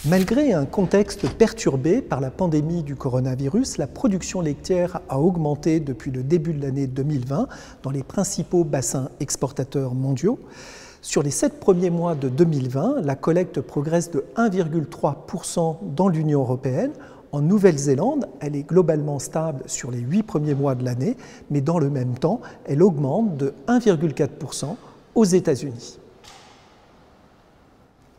Malgré un contexte perturbé par la pandémie du coronavirus, la production laitière a augmenté depuis le début de l'année 2020 dans les principaux bassins exportateurs mondiaux. Sur les 7 premiers mois de 2020, la collecte progresse de 1,3% dans l'Union européenne. En Nouvelle-Zélande, elle est globalement stable sur les 8 premiers mois de l'année, mais dans le même temps, elle augmente de 1,4% aux États-Unis.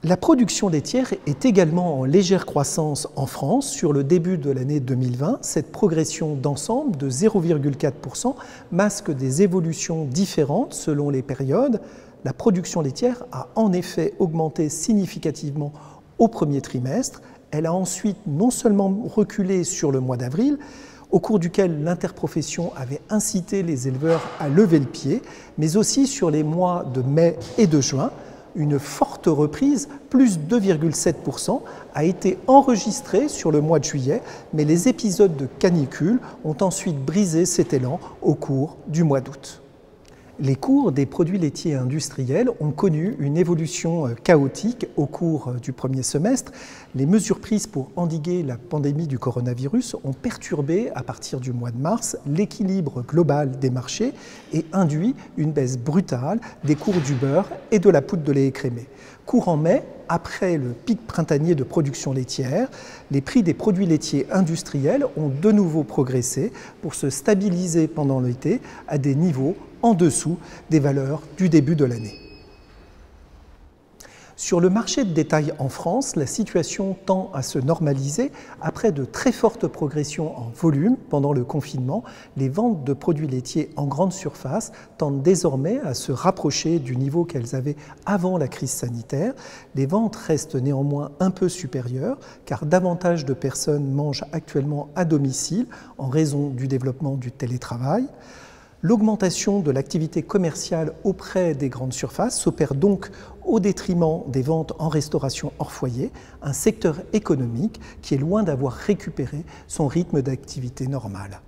La production laitière est également en légère croissance en France sur le début de l'année 2020. Cette progression d'ensemble de 0,4% masque des évolutions différentes selon les périodes. La production laitière a en effet augmenté significativement au premier trimestre. Elle a ensuite non seulement reculé sur le mois d'avril, au cours duquel l'interprofession avait incité les éleveurs à lever le pied, mais aussi sur les mois de mai et de juin. Une forte reprise, plus 2,7%, a été enregistrée sur le mois de juillet, mais les épisodes de canicule ont ensuite brisé cet élan au cours du mois d'août. Les cours des produits laitiers industriels ont connu une évolution chaotique au cours du premier semestre. Les mesures prises pour endiguer la pandémie du coronavirus ont perturbé, à partir du mois de mars, l'équilibre global des marchés et induit une baisse brutale des cours du beurre et de la poudre de lait écrémé. Courant mai, après le pic printanier de production laitière, les prix des produits laitiers industriels ont de nouveau progressé pour se stabiliser pendant l'été à des niveaux en dessous des valeurs du début de l'année. Sur le marché de détail en France, la situation tend à se normaliser. Après de très fortes progressions en volume pendant le confinement, les ventes de produits laitiers en grande surface tendent désormais à se rapprocher du niveau qu'elles avaient avant la crise sanitaire. Les ventes restent néanmoins un peu supérieures car davantage de personnes mangent actuellement à domicile en raison du développement du télétravail. L'augmentation de l'activité commerciale auprès des grandes surfaces s'opère donc au détriment des ventes en restauration hors foyer, un secteur économique qui est loin d'avoir récupéré son rythme d'activité normal.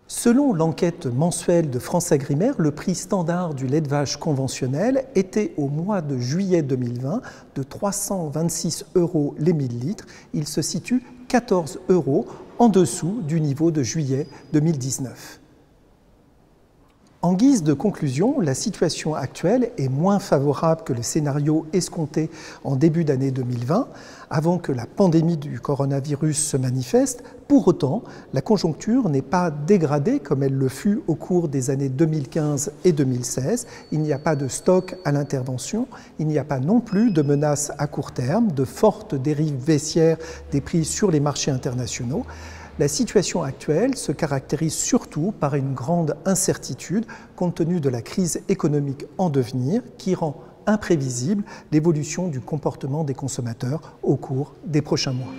Selon l'enquête mensuelle de FranceAgriMer, le prix standard du lait de vache conventionnel était au mois de juillet 2020 de 326 € les 1000 litres. Il se situe 14 € en dessous du niveau de juillet 2019. En guise de conclusion, la situation actuelle est moins favorable que le scénario escompté en début d'année 2020, avant que la pandémie du coronavirus se manifeste. Pour autant, la conjoncture n'est pas dégradée comme elle le fut au cours des années 2015 et 2016. Il n'y a pas de stock à l'intervention, il n'y a pas non plus de menaces à court terme, de fortes dérives baissières des prix sur les marchés internationaux. La situation actuelle se caractérise surtout par une grande incertitude compte tenu de la crise économique en devenir qui rend imprévisible l'évolution du comportement des consommateurs au cours des prochains mois.